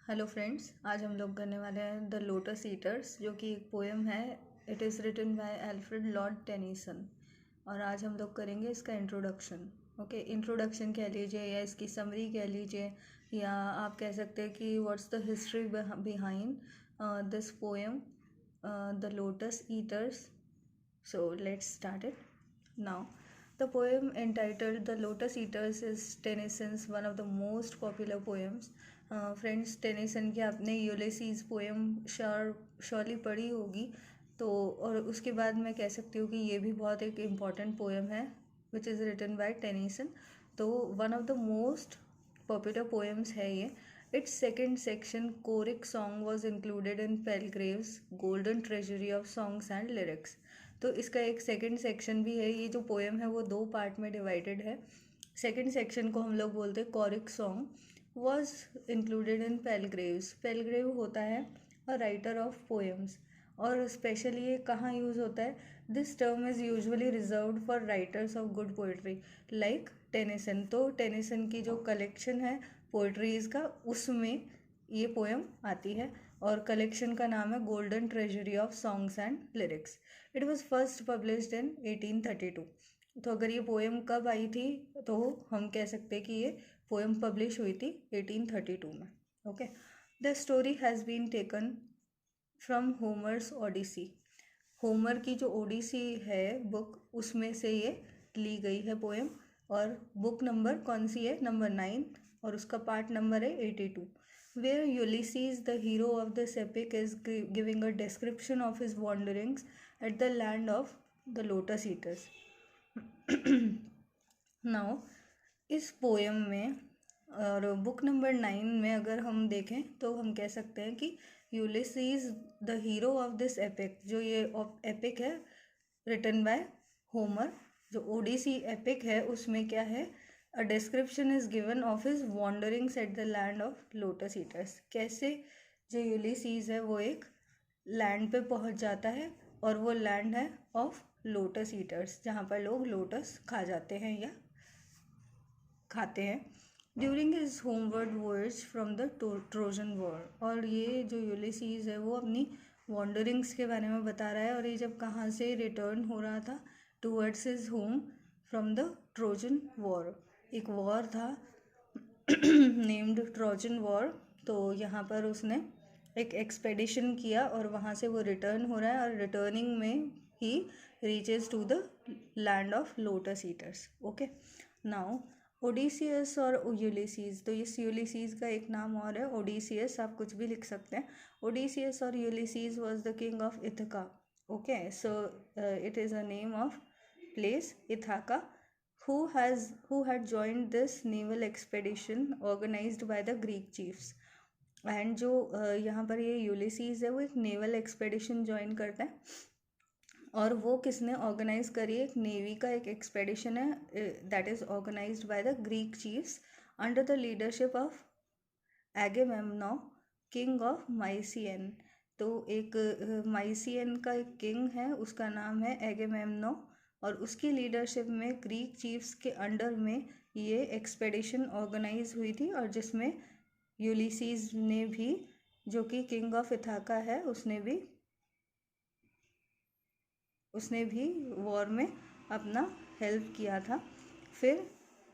Hello friends, आज हम लोग करने वाले हैं द लोटस ईटर्स, जो कि एक पोएम है। It is written by Alfred Lord Tennyson. और आज हम लोग करेंगे इसका इंट्रोडक्शन। ओके, इंट्रोडक्शन कह लीजिए या इसकी समरी कह लीजिए, या आप कह सकते हैं कि what's the history behind this poem the lotus eaters. So let's start it now. The poem entitled The Lotus Eaters is Tennyson's one of the most popular poems. Friends, Tennyson की आपने यूलिसीज पोएम श्योरली पढ़ी होगी, तो और उसके बाद मैं कह सकती हूँ कि ये भी बहुत एक इम्पॉर्टेंट पोएम है which is written by Tennyson. तो one of the most popular poems है ये. It's second section choric song was included in Palgrave's Golden Treasury of songs and lyrics. तो इसका एक सेकंड सेक्शन भी है. ये जो पोएम है वो 2 पार्ट में डिवाइडेड है. सेकंड सेक्शन को हम लोग बोलते हैं choric song. Was included in Palgrave's. Palgrave होता है अ राइटर ऑफ पोएम्स, और स्पेशली ये कहाँ यूज़ होता है. This term is usually reserved for writers of good poetry like Tennyson. तो टेनिसन की जो कलेक्शन है पोइट्रीज़ का, उसमें ये पोएम आती है, और कलेक्शन का नाम है golden Treasury of songs and lyrics. It was first published in 1832. तो अगर ये पोएम कब आई थी, तो हम कह सकते हैं कि ये पोएम पब्लिश हुई थी 1832 में. Okay, the story has been taken from Homer's Odyssey. Homer की जो ओडिसी है बुक, उसमें से ये ली गई है पोएम. और बुक नंबर कौन सी है, नंबर 9, और उसका पार्ट नंबर है 82. Where Ulysses, the hero of this epic, is giving a description of his wanderings at the land of the Lotus Eaters. Now, इस पोएम में और बुक नंबर 9 में अगर हम देखें तो हम कह सकते हैं कि Ulysses the hero of this epic, जो ये एपिक है रिटन बाय होमर, जो ओडिसी एपिक है, उसमें क्या है, a description is given of his wanderings at the land of lotus eaters. कैसे जो यूलिसीज है वो एक लैंड पे पहुंच जाता है, और वो लैंड है ऑफ लोटस ईटर्स, जहाँ पर लोग लोटस खा जाते हैं या खाते हैं. During his homeward voyage from the Trojan war. और ये जो यूलिसीज है वो अपनी वॉन्डरिंग्स के बारे में बता रहा है, और ये जब कहाँ से रिटर्न हो रहा था, towards his home from the Trojan war. एक वॉर था नेम्ड ट्रोजन वॉर. तो यहाँ पर उसने एक एक्सपेडिशन किया, और वहाँ से वो रिटर्न हो रहा है, और रिटर्निंग में he reaches to the land of lotus eaters. Okay, now Odysseus और यूलिसीज. तो इस यूलिसीज का एक नाम और है ओडिसियस, आप कुछ भी लिख सकते हैं. ओडिसियस और Ulysses was the king of Ithaca. Okay, so it is a name of place Ithaca, who had joined this naval expedition organized by the Greek chiefs. And जो यहाँ पर ये यूलिसीज है वो एक नेवल एक्सपेडिशन ज्वाइन करता है, और वो किसने ऑर्गेनाइज करी है, एक नेवी का एक एक्सपेडिशन है that is organised by the Greek chiefs under the leadership of Agamemnon, king of Mycenae. तो एक माइसियन का एक किंग है, उसका नाम है एगेमेम्नो, और उसकी लीडरशिप में ग्रीक चीफ्स के अंडर में ये एक्सपेडिशन ऑर्गेनाइज हुई थी, और जिसमें यूलिसीज ने भी, जो कि किंग ऑफ इथाका है, उसने भी वॉर में अपना हेल्प किया था. फिर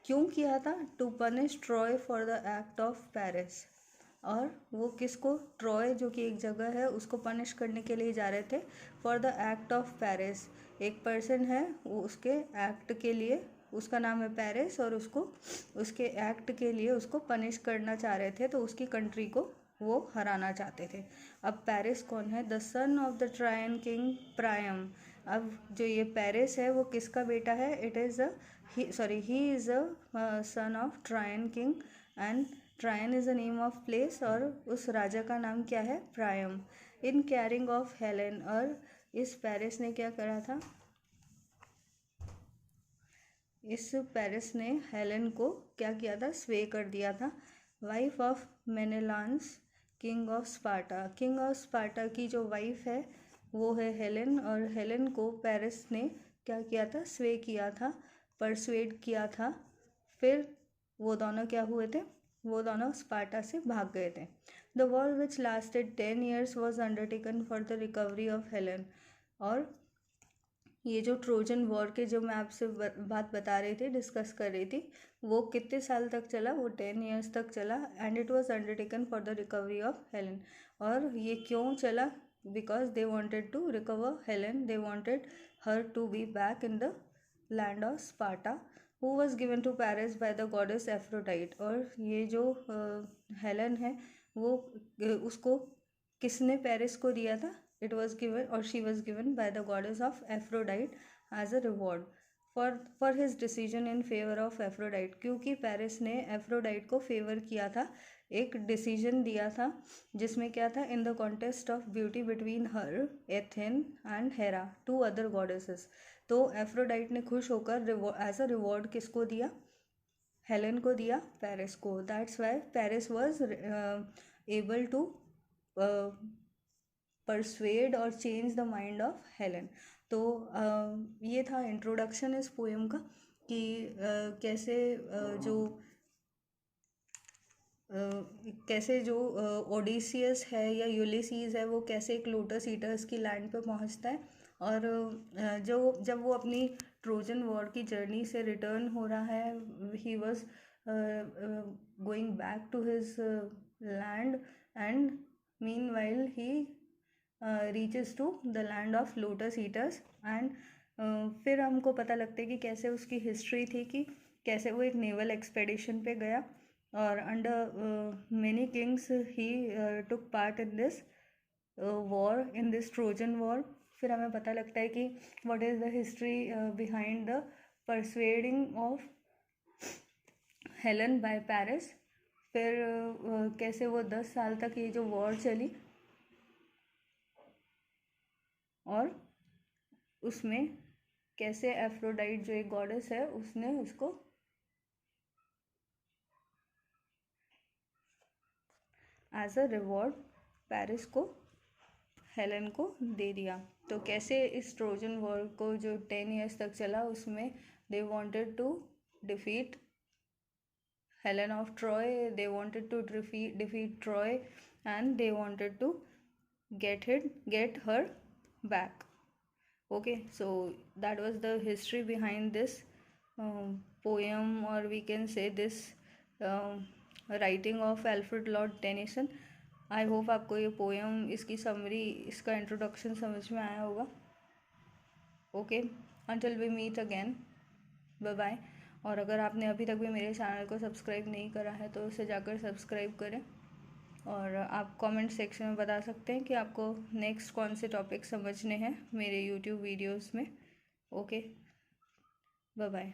क्यों किया था, to punish Troy for the act of Paris. और वो किसको, ट्रॉय जो कि एक जगह है, उसको पनिश करने के लिए जा रहे थे for the act of Paris. एक पर्सन है, वो उसके एक्ट के लिए, उसका नाम है पेरिस, और उसको उसके एक्ट के लिए उसको पनिश करना चाह रहे थे, तो उसकी कंट्री को वो हराना चाहते थे. अब पेरिस कौन है, the son of the Trojan king Priam. अब जो ये पेरिस है वो किसका बेटा है, it is he is a son of Trojan king, and Trojan is a name of place, और उस राजा का नाम क्या है, Priam. In carrying off Helen. और इस पेरिस ने क्या करा था, इस पेरिस ने हेलेन को क्या किया था, स्वे कर दिया था. Wife of Menelaus, king of Sparta. King of Sparta की जो वाइफ है वो है हेलेन, और हेलेन को पेरिस ने क्या किया था, स्वे किया था, परसुएड किया था. फिर वो दोनों क्या हुए थे, वो दोनों स्पार्टा से भाग गए थे। The war which lasted 10 years was undertaken for the recovery of Helen. और ये जो ट्रोजन वॉर के जो मैं आपसे बात बता रही थी, डिस्कस कर रही थी, वो कितने साल तक चला? वो 10 years तक चला। And it was undertaken for the recovery of Helen. और ये क्यों चला? Because they wanted to recover Helen, they wanted her to be back in the land of Sparta who was given to Paris by the goddess Aphrodite. और ये जो Helen है वो उसको किसने पेरिस को दिया था? It was given, or she was given by the goddess of Aphrodite as a reward for his decision in favor of Aphrodite। क्योंकि पेरिस ने एफ्रोडाइट को फेवर किया था, एक डिसीजन दिया था जिसमें क्या था? In the contest of beauty between her, Athene and Hera, two other goddesses. तो एफ्रोडाइट ने खुश होकर एज अ रिवॉर्ड किसको दिया? हेलेन को दिया, पेरिस को। That's why Paris was able to persuade और change the mind of Helen. तो ये था इंट्रोडक्शन इस पोएम का कि कैसे जो ओडिसियस है या यूलिसीज है वो कैसे एक लोटस ईटर्स की लैंड पे पहुंचता है। और जब वो अपनी ट्रोजन वॉर की जर्नी से रिटर्न हो रहा है, he was going back to his land and meanwhile he reaches to the land of lotus eaters. And फिर हमको पता लगता है कि कैसे उसकी हिस्ट्री थी, कि कैसे वो एक नेवल एक्सपेडिशन पे गया और under many kings he took part in this war, in this Trojan war. फिर हमें पता लगता है कि what is the history behind the persuading of Helen by Paris. फिर कैसे वो 10 साल तक ये जो वॉर चली और उसमें कैसे एफ्रोडाइट जो एक गॉडेस है उसने उसको एज अ रिवॉर्ड पेरिस को, हेलेन को दे दिया। तो कैसे इस ट्रोजन वॉर को जो 10 years तक चला उसमें they wanted to defeat Helen of Troy, they wanted to defeat Troy and they wanted to get her back। Okay, so that was the history behind this poem, or we can say this writing of Alfred Lord Tennyson। I hope आपको ये poem, इसकी summary, इसका introduction समझ में आया होगा। Okay, until we meet again, bye bye. और अगर आपने अभी तक भी मेरे चैनल को सब्सक्राइब नहीं करा है तो उसे जाकर सब्सक्राइब करें। और आप कमेंट सेक्शन में बता सकते हैं कि आपको नेक्स्ट कौन से टॉपिक समझने हैं मेरे यूट्यूब वीडियोस में। Okay, bye bye.